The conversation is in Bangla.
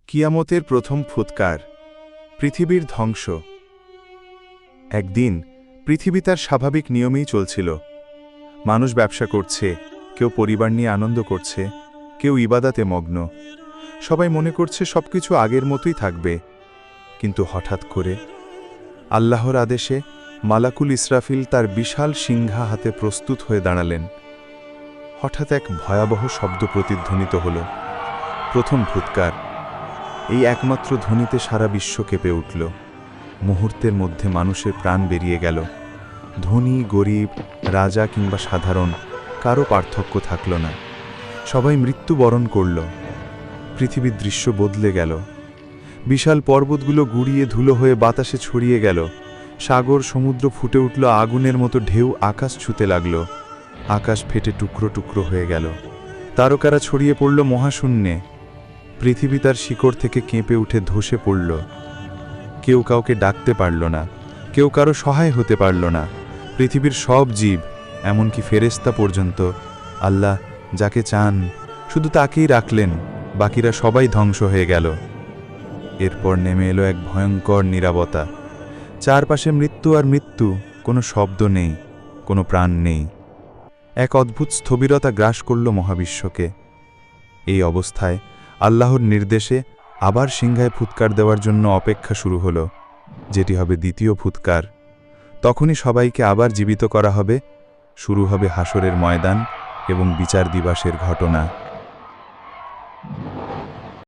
কিয়ামতের প্রথম ফুৎকার, পৃথিবীর ধ্বংস। একদিন পৃথিবী তার স্বাভাবিক নিয়মেই চলছিল। মানুষ ব্যবসা করছে, কেউ পরিবার নিয়ে আনন্দ করছে, কেউ ইবাদাতে মগ্ন। সবাই মনে করছে সবকিছু আগের মতোই থাকবে। কিন্তু হঠাৎ করে আল্লাহর আদেশে মালাকুল ইসরাফিল তার বিশাল সিংহা হাতে প্রস্তুত হয়ে দাঁড়ালেন। হঠাৎ এক ভয়াবহ শব্দ প্রতিধ্বনিত হল, প্রথম ফুৎকার। এই একমাত্র ধ্বনিতে সারা বিশ্ব কেঁপে উঠল। মুহূর্তের মধ্যে মানুষের প্রাণ বেরিয়ে গেল। ধনী গরিব, রাজা কিংবা সাধারণ, কারো পার্থক্য থাকল না। সবাই মৃত্যুবরণ করল। পৃথিবীর দৃশ্য বদলে গেল। বিশাল পর্বতগুলো গুড়িয়ে ধুলো হয়ে বাতাসে ছড়িয়ে গেল। সাগর সমুদ্র ফুটে উঠল আগুনের মতো ঢেউ আকাশ ছুঁতে লাগল। আকাশ ফেটে টুকরো টুকরো হয়ে গেল। তারকারা ছড়িয়ে পড়ল মহাশূন্যে। পৃথিবী তার শিকড় থেকে কেঁপে উঠে ধসে পড়ল। কেউ কাউকে ডাকতে পারল না, কেউ কারো সহায় হতে পারল না। পৃথিবীর সব জীব, এমনকি ফেরেশতা পর্যন্ত, আল্লাহ যাকে চান শুধু তাকেই রাখলেন, বাকিরা সবাই ধ্বংস হয়ে গেল। এরপর নেমে এলো এক ভয়ঙ্কর নীরবতা। চারপাশে মৃত্যু আর মৃত্যু, কোনো শব্দ নেই, কোনো প্রাণ নেই। এক অদ্ভুত স্থবিরতা গ্রাস করল মহাবিশ্বকে। এই অবস্থায় আল্লাহর নির্দেশে আবার সিংহায় ফুৎকার দেওয়ার জন্য অপেক্ষা শুরু হলো, যেটি হবে দ্বিতীয় ফুৎকার। তখনই সবাইকে আবার জীবিত করা হবে। শুরু হবে হাসরের ময়দান এবং বিচার দিবসের ঘটনা।